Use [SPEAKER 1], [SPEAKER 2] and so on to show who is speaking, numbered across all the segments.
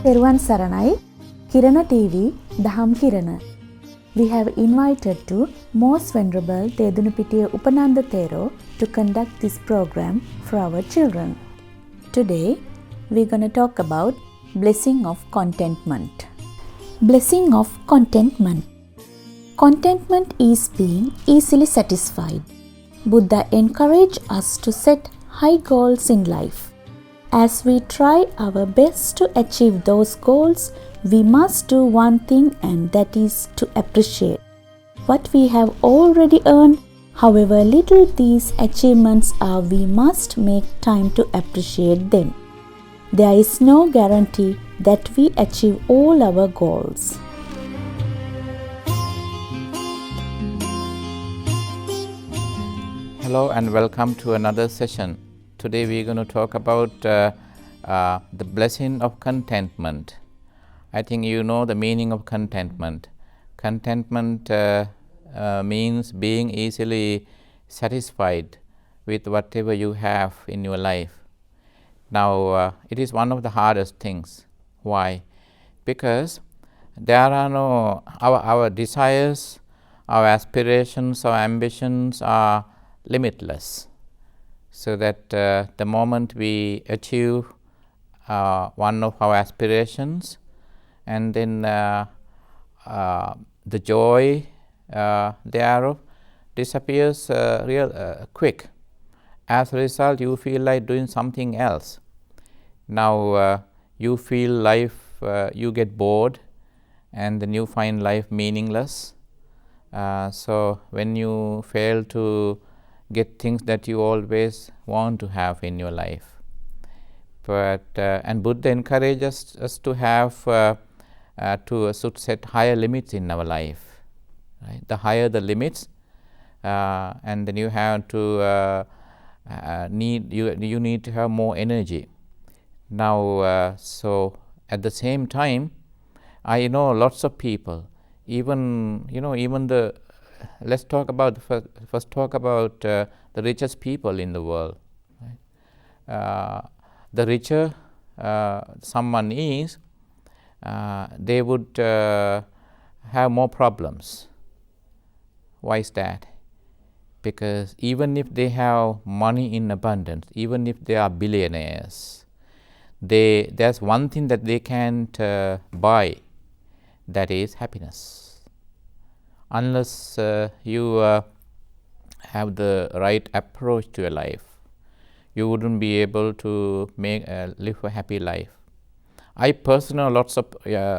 [SPEAKER 1] Peruwan Saranai, Kirana TV, Daham Kirana. We have invited to Most Venerable Tedunupitiya Upananda Thero to conduct this program for our children. Today, we're going to talk about blessing of contentment. Blessing of contentment. Contentment is being easily satisfied. Buddha encouraged us to set high goals in life. As we try our best to achieve those goals, we must do one thing, and that is to appreciate what we have already earned. However little these achievements are, we must make time to appreciate them. There is no guarantee that we achieve all our goals.
[SPEAKER 2] Hello and welcome to another session. Today we are going to talk about the blessing of contentment. I think you know the meaning of contentment. Contentment means being easily satisfied with whatever you have in your life. Now it is one of the hardest things. Why? Because there are no, our desires, our aspirations, our ambitions are limitless. So that the moment we achieve one of our aspirations, and then the joy thereof disappears real quick. As a result, you feel like doing something else. Now you feel life, you get bored, and then you find life meaningless. So when you fail to get things that you always want to have in your life. But and Buddha encourages us to have to set higher limits in our life. Right? The higher the limits, and then you have to you need to have more energy. Now, so at the same time, I know lots of people. Even the let's talk about first talk about the richest people in the world. Right? The richer someone is, they would have more problems. Why is that? Because even if they have money in abundance, even if they are billionaires, there's one thing that they can't buy, that is happiness. Unless you have the right approach to your life, you wouldn't be able to live a happy life. I personally know lots of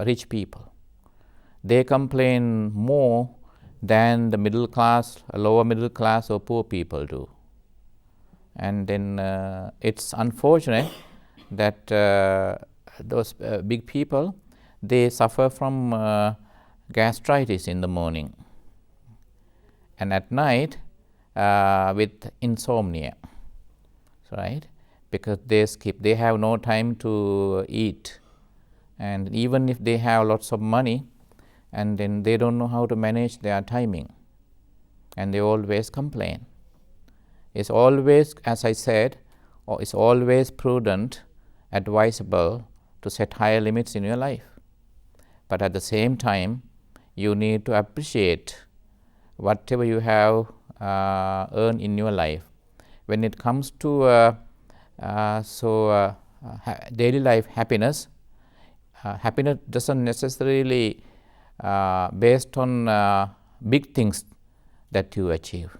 [SPEAKER 2] rich people. They complain more than the middle class, lower middle class or poor people do. And then it's unfortunate that those big people, they suffer from gastritis in the morning, and at night with insomnia, right? Because they have no time to eat, and even if they have lots of money, and then they don't know how to manage their timing, and they always complain. It's always, as I said, it's always prudent, advisable to set higher limits in your life. But at the same time, you need to appreciate whatever you have earned in your life. When it comes to daily life happiness, happiness doesn't necessarily based on big things that you achieve.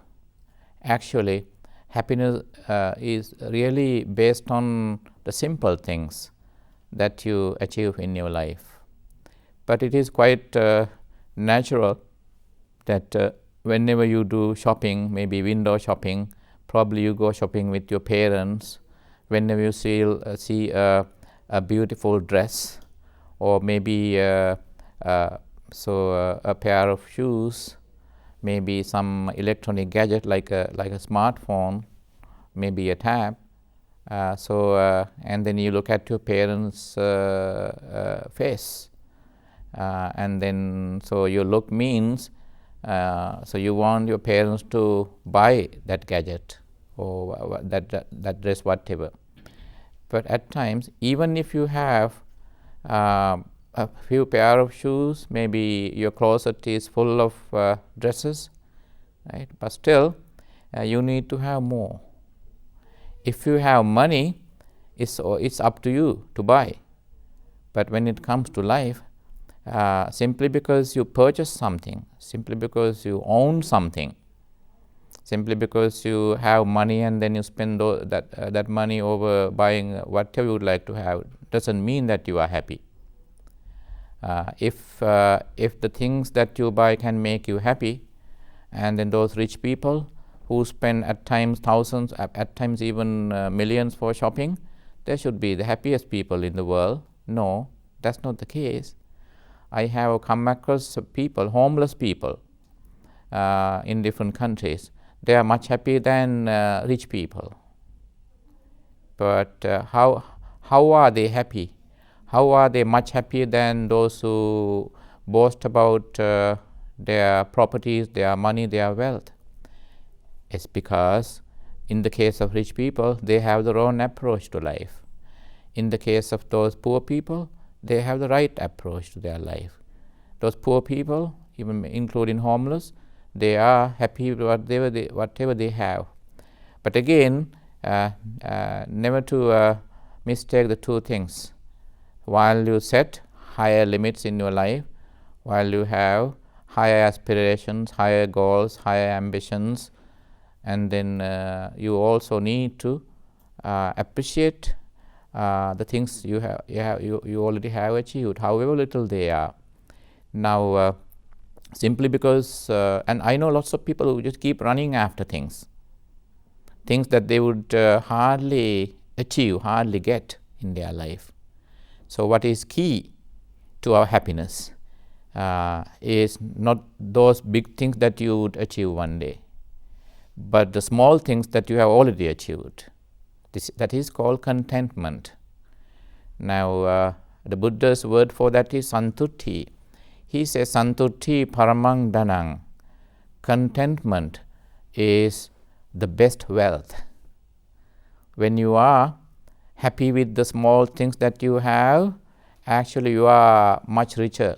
[SPEAKER 2] Actually, happiness is really based on the simple things that you achieve in your life. But it is quite natural that whenever you do shopping, maybe window shopping, probably you go shopping with your parents. Whenever you see a beautiful dress, or maybe a pair of shoes, maybe some electronic gadget like a smartphone, maybe a tab. And then you look at your parents' face. And then so your look means so you want your parents to buy that gadget or that dress, whatever. But at times, even if you have a few pair of shoes, maybe your closet is full of dresses, right? But still you need to have more. If you have money, it's up to you to buy. But when it comes to life, simply because you purchase something, simply because you own something, simply because you have money and then you spend that money over buying whatever you would like to have, doesn't mean that you are happy. If the things that you buy can make you happy, and then those rich people who spend at times thousands, at times even millions for shopping, they should be the happiest people in the world. No, that's not the case. I have come across people, homeless people in different countries. They are much happier than rich people. But how are they happy? How are they much happier than those who boast about their properties, their money, their wealth? It's because in the case of rich people, they have their own approach to life. In the case of those poor people, they have the right approach to their life. Those poor people, even including homeless, they are happy with whatever they have. But again, never to mistake the two things. While you set higher limits in your life, while you have higher aspirations, higher goals, higher ambitions, and then you also need to appreciate the things you already have achieved, however little they are. Now, simply because, and I know lots of people who just keep running after things that they would hardly achieve, hardly get in their life. So what is key to our happiness is not those big things that you would achieve one day, but the small things that you have already achieved. That is called contentment. Now, the Buddha's word for that is santutti. He says santutti paramang dhanang. Contentment is the best wealth. When you are happy with the small things that you have, actually you are much richer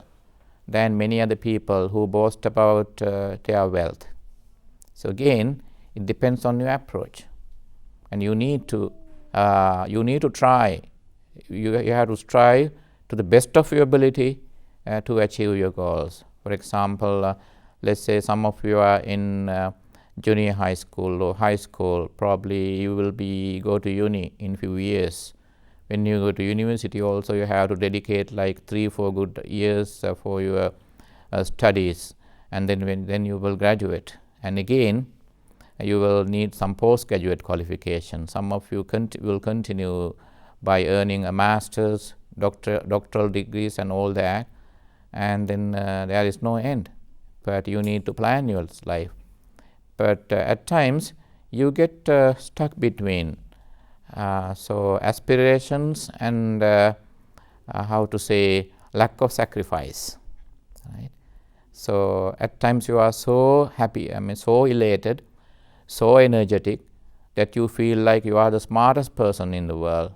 [SPEAKER 2] than many other people who boast about their wealth. So again, it depends on your approach, and you need to try. You have to strive to the best of your ability to achieve your goals. For example, let's say some of you are in junior high school or high school. Probably you will go to uni in few years. When you go to university, also you have to dedicate like 3-4 good years for your studies, and then you will graduate. And again, you will need some postgraduate qualification. Some of you will continue by earning a master's, doctoral degrees and all that, and then there is no end. But you need to plan your life. But at times you get stuck between so aspirations and lack of sacrifice, right? So at times you are so happy, so elated, so energetic that you feel like you are the smartest person in the world.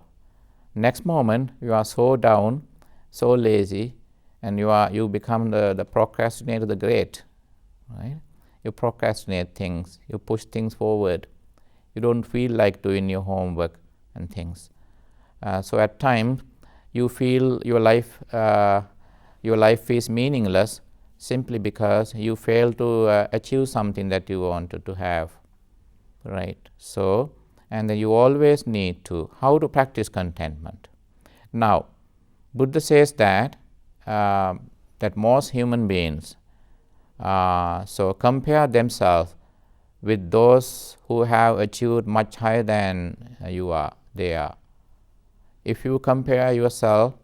[SPEAKER 2] Next moment you are so down, so lazy, and you become the procrastinator, the great, right? You procrastinate things, you push things forward, you don't feel like doing your homework and things. So at times you feel your life is meaningless simply because you fail to achieve something that you wanted to have, right? So, and then you always need to how to practice contentment. Now, Buddha says that most human beings so compare themselves with those who have achieved much higher than they are. If you compare yourself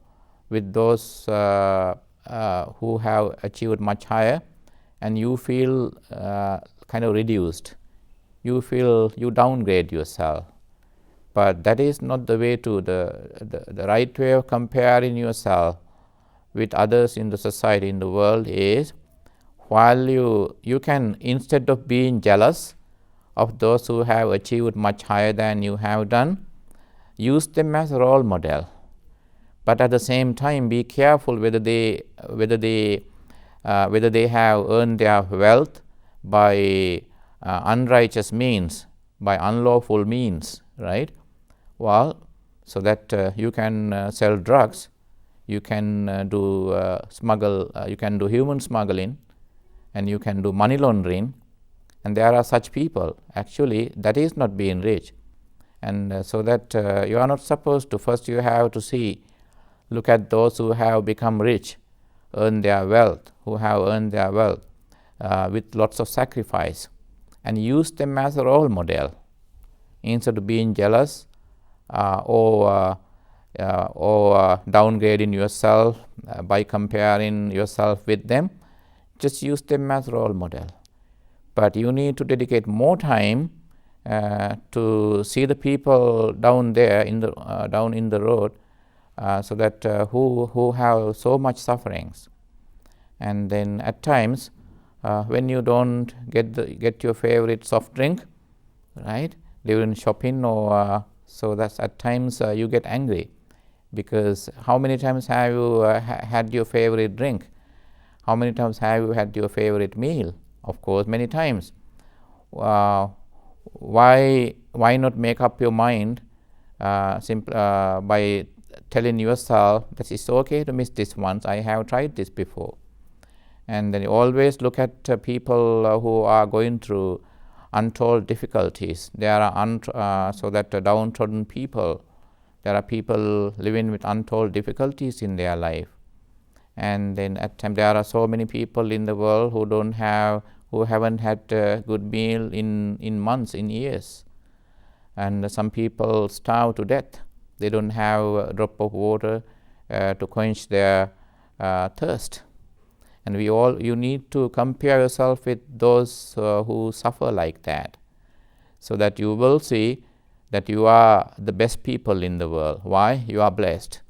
[SPEAKER 2] with those who have achieved much higher, and you feel kind of reduced, you feel you downgrade yourself. But that is not the way to the right way of comparing yourself with others in the society, in the world, is while you can, instead of being jealous of those who have achieved much higher than you have done, use them as a role model. but at the same time be careful whether they have earned their wealth by unrighteous means, by unlawful means, right? Well, so that you can sell drugs, you can do you can do human smuggling, and you can do money laundering, and there are such people. Actually, that is not being rich, and so that you are not supposed to. First, you have to look at those who have become rich, earn their wealth, who have earned their wealth with lots of sacrifice, and use them as a role model instead of being jealous or downgrading yourself by comparing yourself with them. Just use them as a role model. But you need to dedicate more time to see the people down there down in the road, so that who have so much sufferings. And then at times when you don't get your favorite soft drink, right, during shopping, or so that's at times you get angry, because how many times have you had your favorite drink? How many times have you had your favorite meal? Of course, many times. Why not make up your mind by telling yourself that it's okay to miss this once, I have tried this before. And then you always look at people who are going through untold difficulties. There are so that downtrodden people, there are people living with untold difficulties in their life. And then at times there are so many people in the world who haven't had a good meal in months, in years. And some people starve to death. They don't have a drop of water to quench their thirst. And you need to compare yourself with those who suffer like that, so that you will see that you are the best people in the world. Why? You are blessed.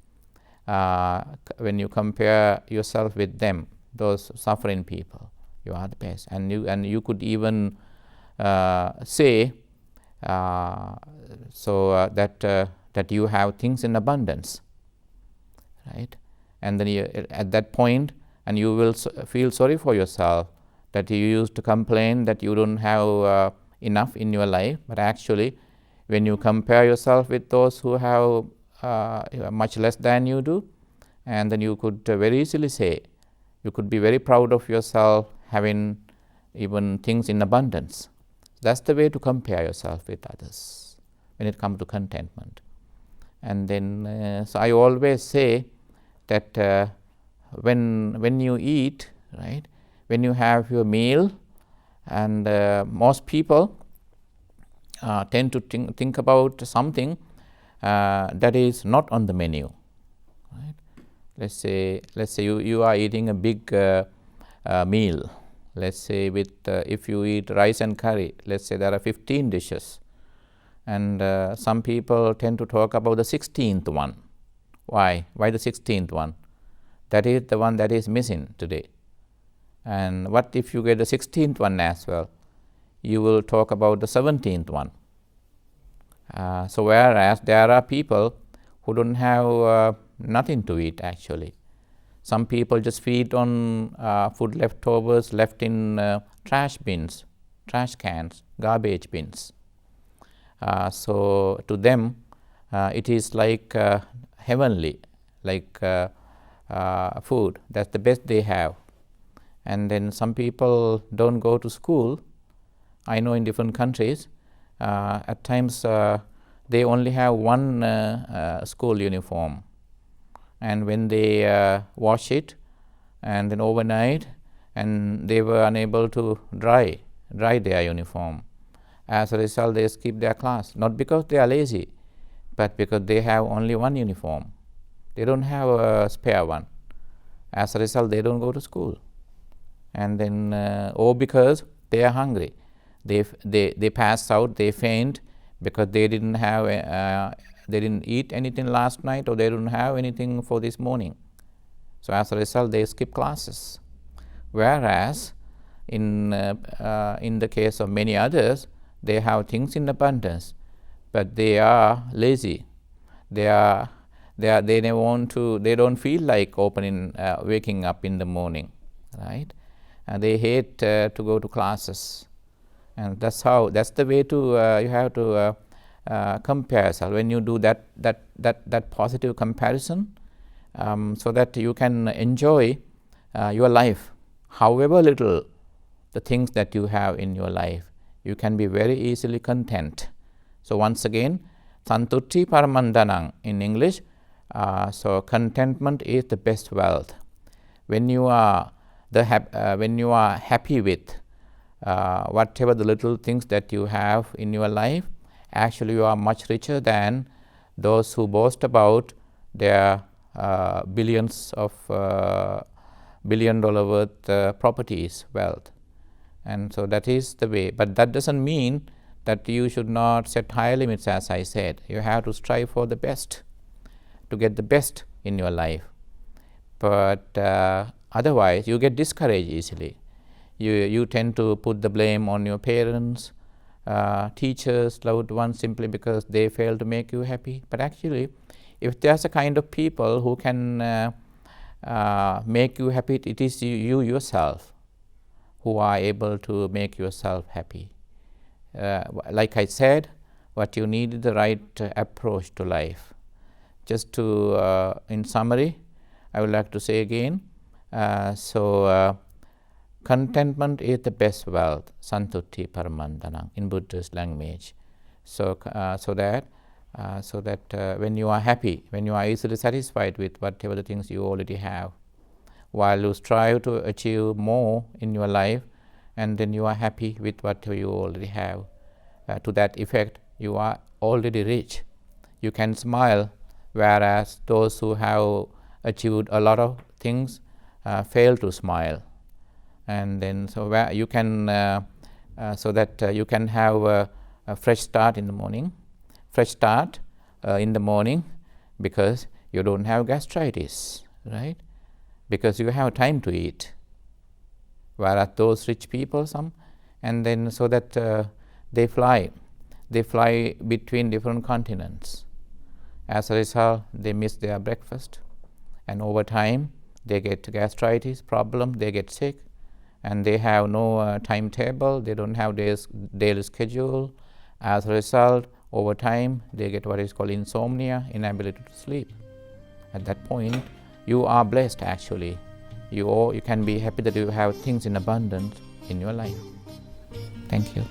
[SPEAKER 2] When you compare yourself with them, those suffering people, you are the best. And you could even say that you have things in abundance, right? And then at that point, and you will feel sorry for yourself that you used to complain that you don't have enough in your life. But actually, when you compare yourself with those who have much less than you do, and then you could very easily say, you could be very proud of yourself having even things in abundance. That's the way to compare yourself with others when it comes to contentment. And then so I always say that when you eat, right, when you have your meal, and most people tend to think about something that is not on the menu, right? Let's say you are eating a big meal. Let's say if you eat rice and curry, let's say there are 15 dishes, and some people tend to talk about the 16th one. Why the 16th one? That is the one that is missing today. And what if you get the 16th one as well? You will talk about the 17th one. So whereas there are people who don't have nothing to eat actually. Some people just feed on food leftovers left in trash bins, trash cans, garbage bins. So to them it is like heavenly, like food. That's the best they have. And then some people don't go to school. I know in different countries at times they only have one school uniform, and when they wash it and then overnight, and they were unable to dry their uniform. As a result, they skip their class, not because they are lazy, but because they have only one uniform. They don't have a spare one. As a result, they don't go to school. And then or because they are hungry, they pass out, they faint because they didn't eat anything last night, or they don't have anything for this morning. So as a result, they skip classes. Whereas in the case of many others, they have things in abundance, but they are lazy. They are They don't feel like waking up in the morning, right? They hate to go to classes, and that's the way to you have to compare yourself. When you do that positive comparison, so that you can enjoy your life, however little the things that you have in your life, you can be very easily content. So once again, santutti paramandanang in English. So contentment is the best wealth. When you are happy with whatever the little things that you have in your life, actually you are much richer than those who boast about their billions of $1 billion worth properties, wealth. And so that is the way. But that doesn't mean that you should not set high limits. As I said, you have to strive for the best, to get the best in your life. But otherwise you get discouraged easily. You tend to put the blame on your parents, teachers, loved ones, simply because they fail to make you happy. But actually, if there's a kind of people who can make you happy, it is you yourself who are able to make yourself happy. Like I said, what you need is the right approach to life. Just to, in summary, I would like to say again, contentment is the best wealth, santutti paramandanang in Buddha's language. So that when you are happy, when you are easily satisfied with whatever the things you already have, while you strive to achieve more in your life, and then you are happy with whatever you already have. To that effect, you are already rich. You can smile, whereas those who have achieved a lot of things fail to smile. And then so you can you can have a fresh start in the morning. Fresh start in the morning because you don't have gastritis, right? Because you have time to eat. Whereas those rich people, and then so that they fly between different continents. As a result, they miss their breakfast, and over time they get gastritis problem, they get sick, and they have no timetable, they don't have daily schedule. As a result, over time they get what is called insomnia, inability to sleep. At that point, you are blessed actually. You can be happy that you have things in abundance in your life. Thank you.